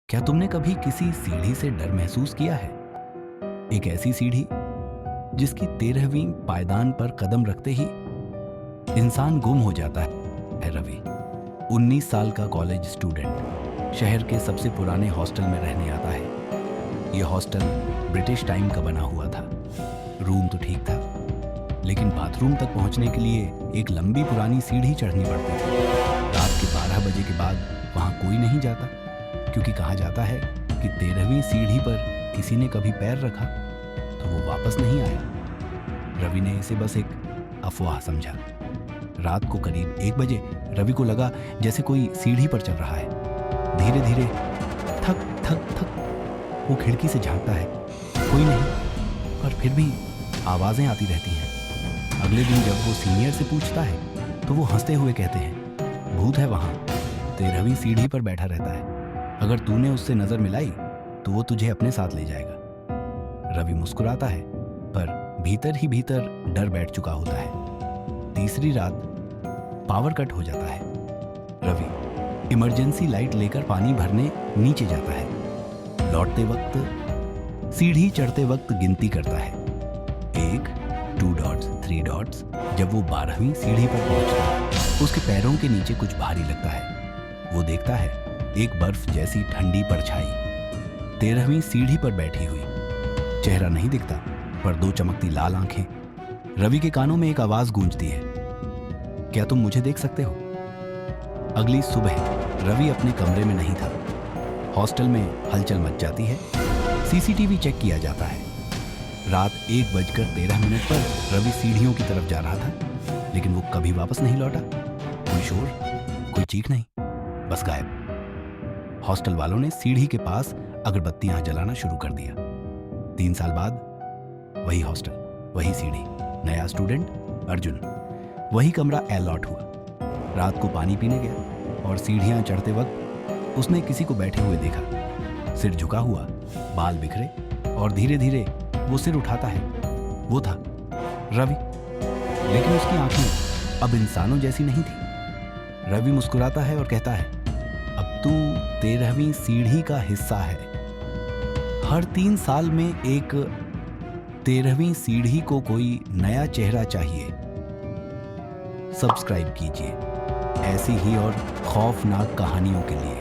क्या तुमने कभी किसी सीढ़ी से डर महसूस किया है? एक ऐसी सीढ़ी जिसकी 13वीं पायदान पर कदम रखते ही इंसान गुम हो जाता है। रवि 19 साल का कॉलेज स्टूडेंट शहर के सबसे पुराने हॉस्टल में रहने आता है। यह हॉस्टल ब्रिटिश टाइम का बना हुआ था। रूम तो ठीक था, लेकिन बाथरूम तक पहुंचने के लिए एक लंबी पुरानी सीढ़ी चढ़नी पड़ती थी। रात के 12 बजे के बाद वहां कोई नहीं जाता, क्योंकि कहा जाता है कि 13वीं सीढ़ी पर किसी ने कभी पैर रखा तो वो वापस नहीं आया। रवि ने इसे बस एक अफवाह समझा। रात को करीब 1 बजे रवि को लगा जैसे कोई सीढ़ी पर चल रहा है। धीरे धीरे थक थक थक वो खिड़की से झांकता है, कोई नहीं, पर फिर भी आवाजें आती रहती हैं। अगले दिन जब वो सीनियर से पूछता है तो वो हंसते हुए कहते हैं, भूत है वहां, 13वीं सीढ़ी पर बैठा रहता है। अगर तूने उससे नजर मिलाई तो वो तुझे अपने साथ ले जाएगा। रवि मुस्कुराता है, पर भीतर ही भीतर डर बैठ चुका होता है। तीसरी रात पावर कट हो जाता है। रवि इमरजेंसी लाइट लेकर पानी भरने नीचे जाता है। लौटते वक्त, सीढ़ी चढ़ते वक्त गिनती करता है, 1, 2 डॉट्स, 3 डॉट्स। जब वो 12वीं सीढ़ी पर पहुंचता है, उसके पैरों के नीचे कुछ भारी लगता है। वो देखता है एक बर्फ जैसी ठंडी परछाई 13वीं सीढ़ी पर बैठी हुई। चेहरा नहीं दिखता, पर 2 चमकती लाल आंखें। रवि के कानों में एक आवाज गूंजती है, क्या तुम मुझे देख सकते हो? अगली सुबह रवि अपने कमरे में नहीं था। हॉस्टल में हलचल मच जाती है। सीसीटीवी चेक किया जाता है। रात 1:13 पर रवि सीढ़ियों की तरफ जा रहा था, लेकिन वो कभी वापस नहीं लौटा। कोई शोर, कोई चीख नहीं, बस गायब। हॉस्टल वालों ने सीढ़ी के पास अगरबत्तियां जलाना शुरू कर दिया। 3 साल बाद वही हॉस्टल, वही सीढ़ी, नया स्टूडेंट अर्जुन। वही कमरा अलॉट हुआ। रात को पानी पीने गया और सीढ़ियां चढ़ते वक्त उसने किसी को बैठे हुए देखा। सिर झुका हुआ, बाल बिखरे, और धीरे धीरे वो सिर उठाता है। वो था रवि, लेकिन उसकी आंखें अब इंसानों जैसी नहीं थी। रवि मुस्कुराता है और कहता है, अब तू 13वीं सीढ़ी का हिस्सा है। हर 3 साल में एक 13वीं सीढ़ी को कोई नया चेहरा चाहिए। सब्सक्राइब कीजिए ऐसी ही और खौफनाक कहानियों के लिए।